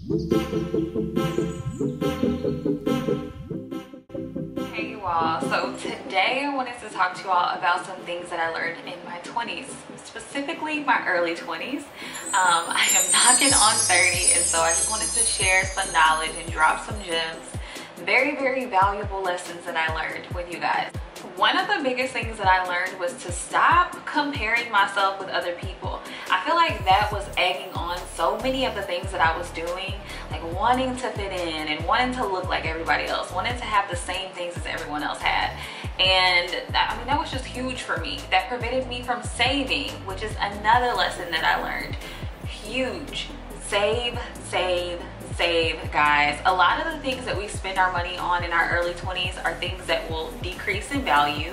Hey you all, so today I wanted to talk to you all about some things that I learned in my 20s, specifically my early 20s. I am knocking on 30, and so I just wanted to share some knowledge and drop some gems, very, very valuable lessons that I learned with you guys. One of the biggest things that I learned was to stop comparing myself with other people. I feel like that was egging on so many of the things that I was doing, like wanting to fit in and wanting to look like everybody else, wanting to have the same things as everyone else had. And that was just huge for me. That prevented me from saving, which is another lesson that I learned. Huge. Save, save, save, guys. A lot of the things that we spend our money on in our early 20s are things that will decrease in value,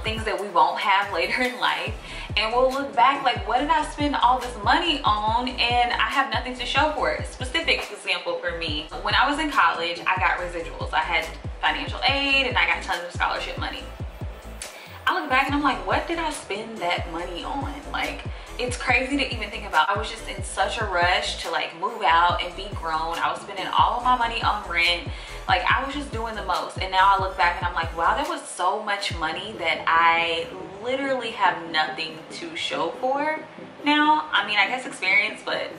things that we won't have later in life, and we'll look back like, what did I spend all this money on, and I have nothing to show for it. Specific example for me, when I was in college, I got residuals. I had financial aid and I got tons of scholarship money. I look back and I'm like, what did I spend that money on? Like, it's crazy to even think about. I was just in such a rush to like move out and be grown. I was spending all of my money on rent. Like, I was just doing the most. And now I look back and I'm like, wow, that was so much money that I literally have nothing to show for now. I mean, I guess experience, but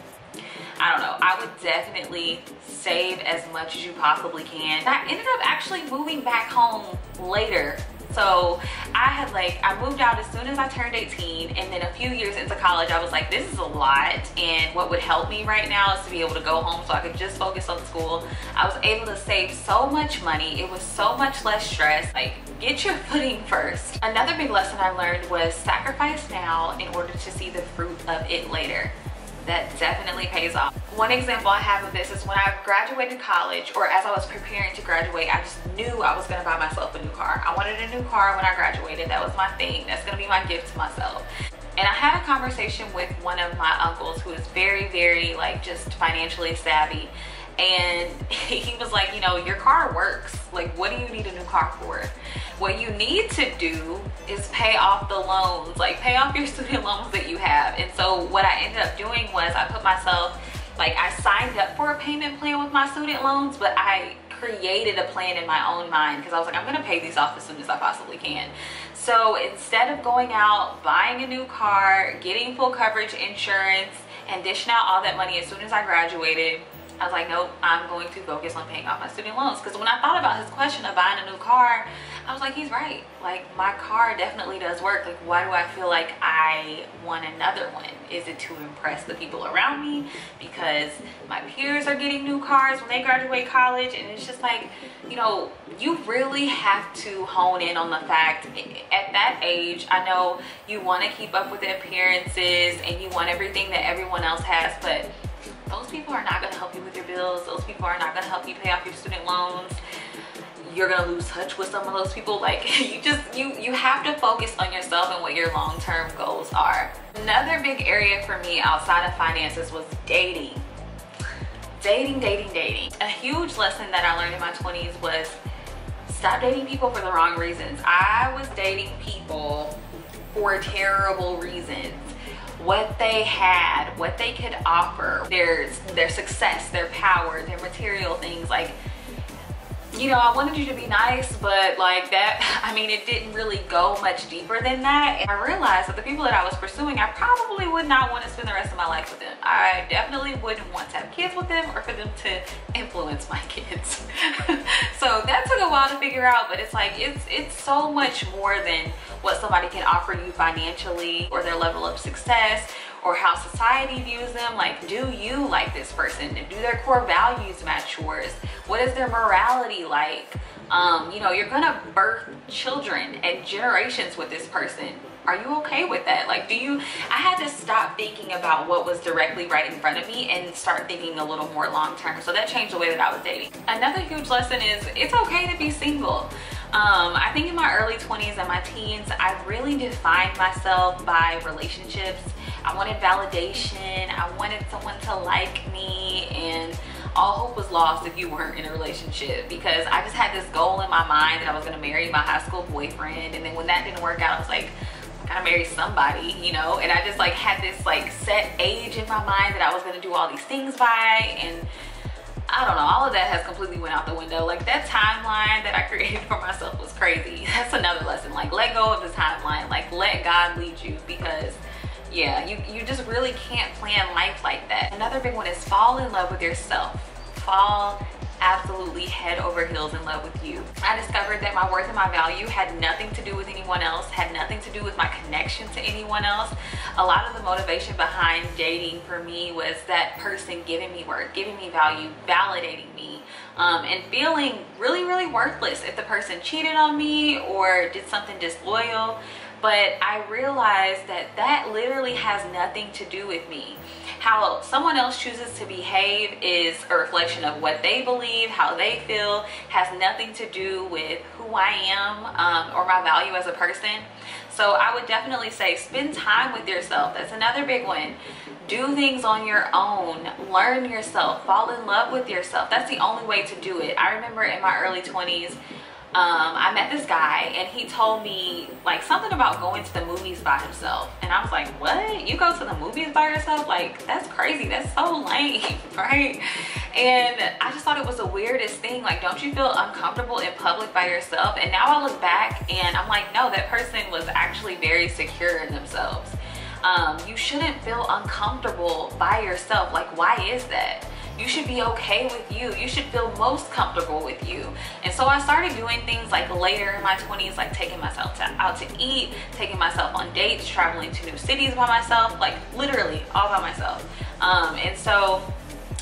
I don't know. I would definitely save as much as you possibly can. I ended up actually moving back home later. So I moved out as soon as I turned 18, and then a few years into college, I was like, this is a lot, and what would help me right now is to be able to go home so I could just focus on school. I was able to save so much money. It was so much less stress. Like, get your footing first. Another big lesson I learned was sacrifice now in order to see the fruit of it later. That definitely pays off. One example I have of this is when I graduated college, or as I was preparing to graduate, I just knew I was gonna buy myself a new car. I wanted a new car when I graduated. That was my thing. That's gonna be my gift to myself. And I had a conversation with one of my uncles who is very, very like just financially savvy. And he was like, you know, your car works. Like, what do you need a new car for? What you need to do is pay off the loans, like pay off your student loans that you have. And so what I ended up doing was I put myself, like, I signed up for a payment plan with my student loans, but I created a plan in my own mind because I was like, I'm gonna pay these off as soon as I possibly can. So instead of going out, buying a new car, getting full coverage insurance, and dishing out all that money as soon as I graduated, I was like, nope, I'm going to focus on paying off my student loans. Because when I thought about his question of buying a new car, I was like, he's right. Like, my car definitely does work. Like, why do I feel like I want another one? Is it to impress the people around me? Because my peers are getting new cars when they graduate college. And it's just like, you know, you really have to hone in on the fact at that age, I know you want to keep up with the appearances and you want everything that everyone else has, but those people are not going to help you with your bills. Those people are not going to help you pay off your student loans. You're going to lose touch with some of those people. Like, you have to focus on yourself and what your long-term goals are. Another big area for me outside of finances was dating. Dating. A huge lesson that I learned in my 20s was stop dating people for the wrong reasons. I was dating people for terrible reasons. What they had, what they could offer, their success, their power, their material things. Like, you know, I wanted you to be nice, but like that, I mean, it didn't really go much deeper than that. And I realized that the people that I was pursuing, I probably would not want to spend the rest of my life with them. I definitely wouldn't want to have kids with them or for them to influence my kids. So that took a while to figure out, but it's like, it's so much more than what somebody can offer you financially or their level of success or how society views them. Like, do you like this person? Do their core values match yours? What is their morality like? You know, you're gonna birth children and generations with this person. Are you okay with that? Like, I had to stop thinking about what was directly right in front of me and start thinking a little more long-term. So that changed the way that I was dating. Another huge lesson is it's okay to be single. I think in my early 20s and my teens, I really defined myself by relationships. I wanted validation. I wanted someone to like me, and all hope was lost if you weren't in a relationship, because I just had this goal in my mind that I was going to marry my high school boyfriend. And then when that didn't work out, I was like, gotta marry somebody, you know. And I just like had this like set age in my mind that I was gonna do all these things by, and I don't know, all of that has completely went out the window. Like that timeline that I created for myself was crazy. That's another lesson. Like let go of the timeline, like let God lead you, because yeah, you just really can't plan life like that. Another big one is fall in love with yourself. Fall absolutely head over heels in love with you. I discovered that my worth and my value had nothing to do with anyone else, had nothing to do with my connection to anyone else. A lot of the motivation behind dating for me was that person giving me worth, giving me value, validating me, and feeling really, really worthless if the person cheated on me or did something disloyal. But I realized that that literally has nothing to do with me. How someone else chooses to behave is a reflection of what they believe, how they feel, has nothing to do with who I am or my value as a person. So I would definitely say spend time with yourself. That's another big one. Do things on your own. Learn yourself. Fall in love with yourself. That's the only way to do it. I remember in my early 20s, I met this guy and he told me like something about going to the movies by himself, and I was like, what? You go to the movies by yourself? Like that's crazy, that's so lame, right? And I just thought it was the weirdest thing. Like, don't you feel uncomfortable in public by yourself? And now I look back and I'm like, no, that person was actually very secure in themselves. You shouldn't feel uncomfortable by yourself. Like, why is that? You should be okay with you. You should feel most comfortable with you. And so I started doing things like later in my 20s, like taking myself out to eat, taking myself on dates, traveling to new cities by myself, like literally all by myself. And so,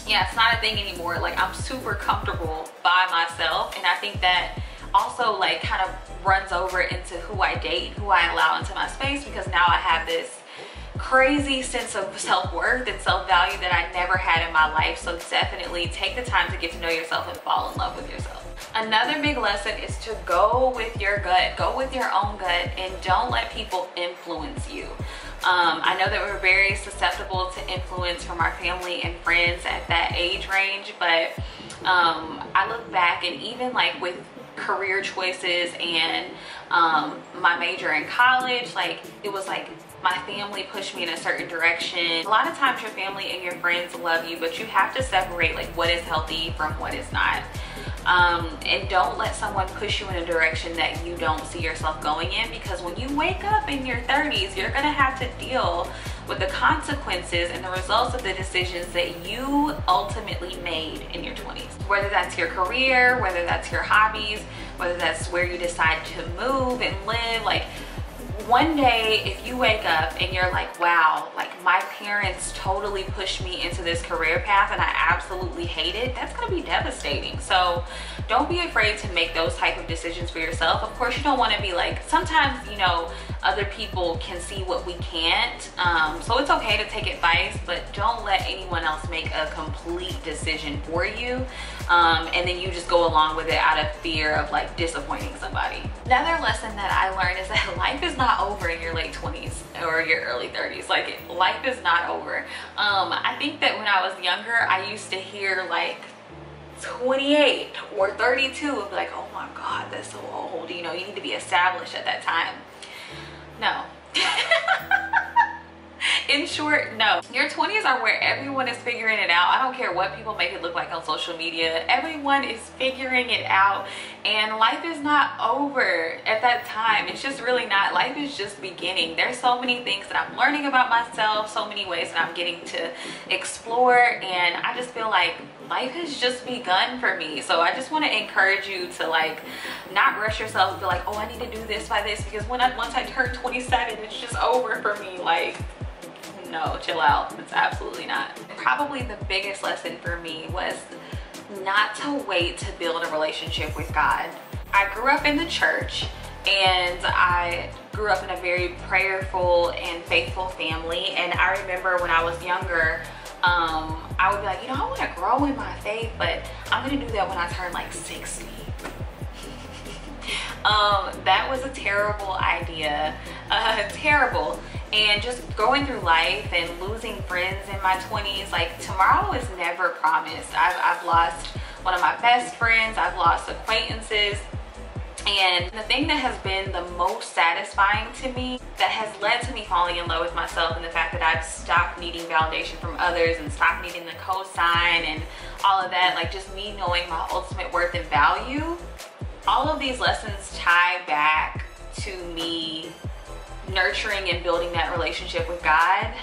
yeah, it's not a thing anymore. Like I'm super comfortable by myself. And I think that also like kind of runs over into who I date, who I allow into my space, because now I have this crazy sense of self-worth and self-value that I never had in my life. So definitely take the time to get to know yourself and fall in love with yourself. Another big lesson is to go with your gut, go with your own gut, and don't let people influence you. I know that we're very susceptible to influence from our family and friends at that age range, but I look back and even like with career choices and my major in college, like it was like my family pushed me in a certain direction. A lot of times your family and your friends love you, but you have to separate like what is healthy from what is not. And don't let someone push you in a direction that you don't see yourself going in, because when you wake up in your 30s, you're gonna have to deal with the consequences and the results of the decisions that you ultimately made in your 20s. Whether that's your career, whether that's your hobbies, whether that's where you decide to move and live, like one day if you wake up and you're like, wow, like my parents totally pushed me into this career path and I absolutely hate it, that's gonna be devastating. So don't be afraid to make those type of decisions for yourself. Of course, you don't want to be like, sometimes, you know, other people can see what we can't, so it's okay to take advice, but don't let anyone else make a complete decision for you, and then you just go along with it out of fear of like disappointing somebody. Another lesson that I learned is that life is not over in your late 20s or your early 30s. Like life is not over. I think that when I was younger, I used to hear like 28 or 32 and be like, oh my God, that's so old. You know, you need to be established at that time. No. In short, no. Your 20s are where everyone is figuring it out. I don't care what people make it look like on social media. Everyone is figuring it out, and life is not over at that time. It's just really not. Life is just beginning. There's so many things that I'm learning about myself, so many ways that I'm getting to explore, and I just feel like life has just begun for me. So I just want to encourage you to like not rush yourself and be like, oh, I need to do this by this, because once I turn 27, it's just over for me. Like, no, chill out. It's absolutely not. Probably the biggest lesson for me was not to wait to build a relationship with God. I grew up in the church, and I grew up in a very prayerful and faithful family. And I remember when I was younger, I would be like, you know, I want to grow in my faith, but I'm gonna do that when I turn like 60. That was a terrible idea, terrible. And just going through life and losing friends in my 20s, like tomorrow is never promised. I've lost one of my best friends, I've lost acquaintances, And the thing that has been the most satisfying to me, that has led to me falling in love with myself, and the fact that I've stopped needing validation from others and stopped needing the cosign and all of that, like just me knowing my ultimate worth and value, all of these lessons tie back to me nurturing and building that relationship with God.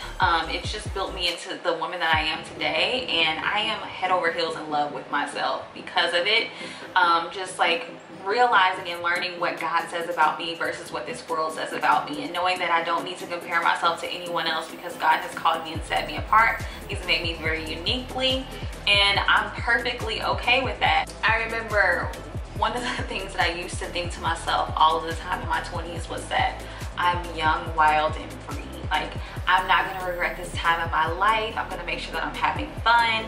It's just built me into the woman that I am today, and I am head over heels in love with myself because of it. Just like realizing and learning what God says about me versus what this world says about me, and knowing that I don't need to compare myself to anyone else because God has called me and set me apart. He's made me very uniquely, and I'm perfectly okay with that. I remember one of the things that I used to think to myself all of the time in my 20s was that I'm young, wild, and free. Like, I'm not gonna regret this time of my life. I'm gonna make sure that I'm having fun.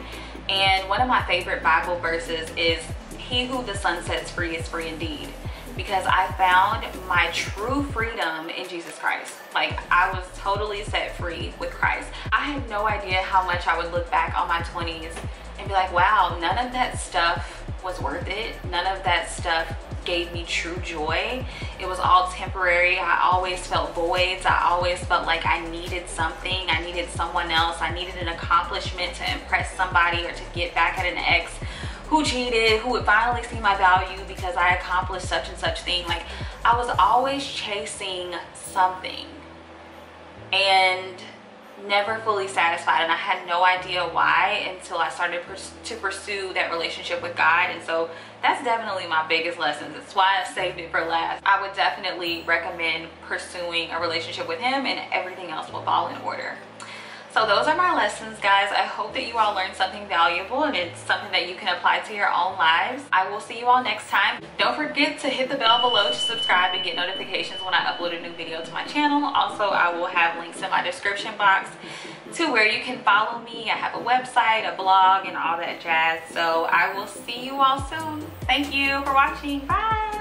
And one of my favorite Bible verses is, "He who the Son sets free is free indeed." Because I found my true freedom in Jesus Christ. Like, I was totally set free with Christ. I had no idea how much I would look back on my 20s and be like, wow, none of that stuff was worth it. None of that stuff gave me true joy. It was all temporary. I always felt voids. I always felt like I needed something. I needed someone else. I needed an accomplishment to impress somebody or to get back at an ex who cheated, who would finally see my value because I accomplished such and such thing. Like, I was always chasing something and never fully satisfied, and I had no idea why until I started to pursue that relationship with God. And so that's definitely my biggest lesson. That's why I saved it for last. I would definitely recommend pursuing a relationship with Him, and everything else will fall in order. So those are my lessons, guys. I hope that you all learned something valuable and it's something that you can apply to your own lives. I will see you all next time. Don't forget to hit the bell below to subscribe and get notifications when I upload a new video to my channel. Also, I will have links in my description box to where you can follow me. I have a website, a blog, and all that jazz. So I will see you all soon. Thank you for watching. Bye.